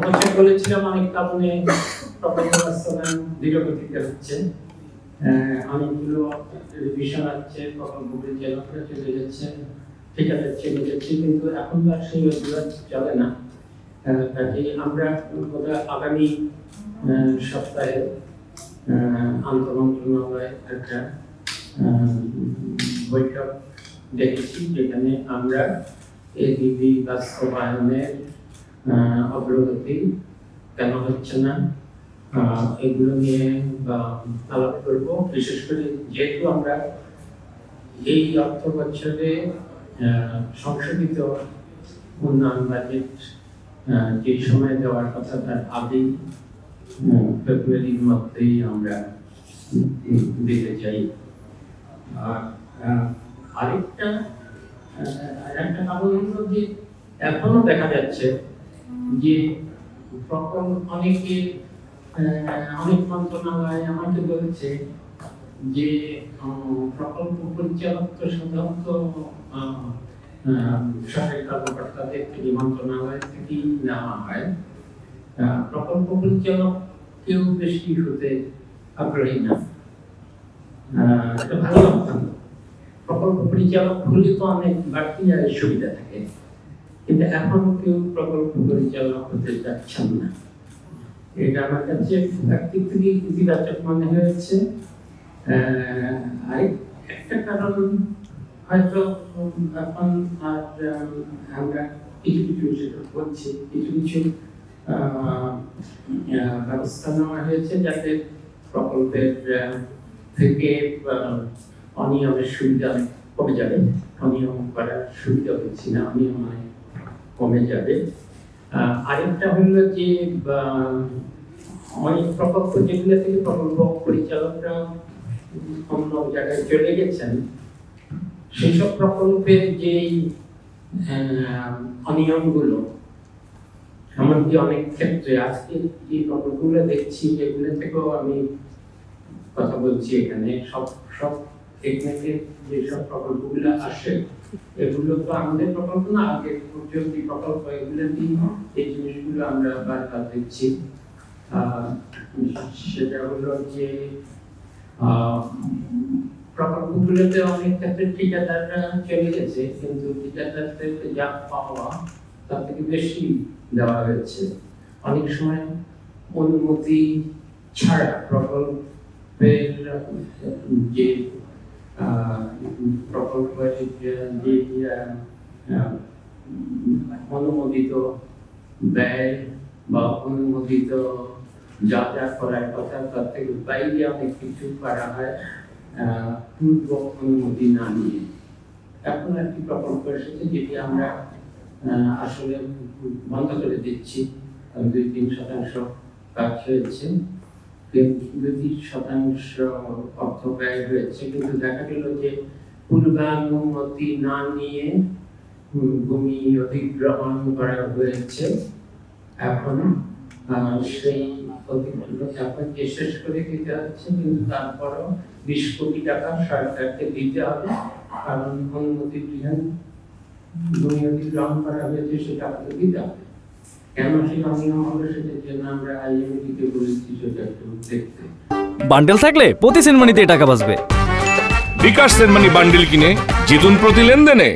বছর বলেছিলাম অনেক কারণে প্রকল্প বাস্তবায়ন ধীরগতিতে হচ্ছে, অনেকগুলো রিভিশন আছে, প্রকল্প পরিচালকরা চলে যাচ্ছে, ঠিকাদার চলে যাচ্ছে, কিন্তু এখন তো আর সেই চলে না। কাজে আমরা আগামী সপ্তাহে আন্তঃমন্ত্রণালয়ে একটা বৈঠক দেখেছি, যেখানে আমরা এডিবি বাস্তবায়নের অগ্রগতি কেন হচ্ছে না এগুলো নিয়ে আলাপ করব। বিশেষ করে যেহেতু আমরা এই অর্থ বছরে সংশোধিত উন্নয়ন বাজেট যে সময় দেওয়ার কথা তার আগেই ফেব্রুয়ারির মধ্যেই আমরা দিতে চাই। আর আরেকটা কারণ হলো যে এখনো দেখা যাচ্ছে যে অনেক মন্ত্রণালয় আমাকে বলেছে যে প্রকল্প পরিচালক তো সাধারণত সরকারি কর্মকর্তাদের থেকে মন্ত্রণালয় থেকেই নেওয়া হয়, প্রকল্প পরিচালক কেউ বেশি হতে আগ্রহী না। এটা ভালো লক্ষণ। প্রকল্প পরিচালক হলে তো অনেক বাড়তি সুবিধা থাকে, কিন্তু এখন কেউ প্রকল্প পরিচালক হতে চাচ্ছেন না। এটা আমার কাছে একদিক থেকে ইতিবাচক মনে হয়েছে। একটা কারণ হয়তো এখন আর আমরা কিছু কিছু বলছি, কিছু ব্যবস্থা নেওয়া হয়েছে যাতে প্রকল্পের থেকে অনিয়মের সুবিধা কমে যাবে, অনিয়ম করার সুবিধা হচ্ছে না, অনিয়ম কমে যাবে। আরেকটা হলো যে অনেক প্রকল্প যেগুলো থেকে প্রকল্প পরিচালকরা অন্য জায়গায় চলে গেছেন, সেই সব প্রকল্পের যে অনিয়মগুলো, এমনকি অনেক ক্ষেত্রে আজকে যে প্রকল্পগুলো দেখছি যেগুলো থেকেও আমি কথা বলছি এখানে, সব টেকনিকের যেসব প্রকল্পগুলো আসে এগুলো তো আমাদের প্রকল্প না, আগে পর্যন্ত প্রকল্প, এগুলো দিয়ে এই জিনিসগুলো আমরা বারবার দেখছি। সেটা হলো যে প্রকল্পগুলোতে অনেক ক্ষেত্রে ঠিকাদাররা চলে গেছে, কিন্তু ঠিকাদারদের যা পাওয়া তার থেকে বেশি দেওয়া হয়েছে। অনেক সময় অনুমতি ছাড়া প্রকল্পের যে প্রকল্পের যে অনুমোদিত ব্যয় বা অনুমোদিত যা যা করার কথা তার থেকে বাইরে অনেক কিছু করা হয় পূর্ব অনুমতি না নিয়ে। এখন একটি প্রকল্প এসেছে যেটি আমরা আসলে বন্ধ করে দিচ্ছি, 2-3% কাজ হয়েছে, 2-3% অর্থ ব্যয় হয়েছে, কিন্তু দেখা গেল যে পূর্বানুমতি না নিয়ে ভূমি অধিগ্রহণ করা হয়েছে। এখন সেই অধিগ্রহণকে শেষ করে দিতে হচ্ছে, কিন্তু তারপরও 20 কোটি টাকা সরকারকে দিতে হবে, কারণ অনুমতিবিহীন ভূমি অধিগ্রহণ করা হয়েছে, সেটা আমাকে দিতে হবে। কেন সেটা অনিয়ম হবে সেটার জন্য আমরা আইএমডিকে বলেছি সেটা একটু দেখতে। বান্ডেল থাকলে প্রতি সেনমানিতে টাকা বাঁচবে। বিকাশ সেনমানি বান্ডেল কিনে জিতুন প্রতি লেনদেনে।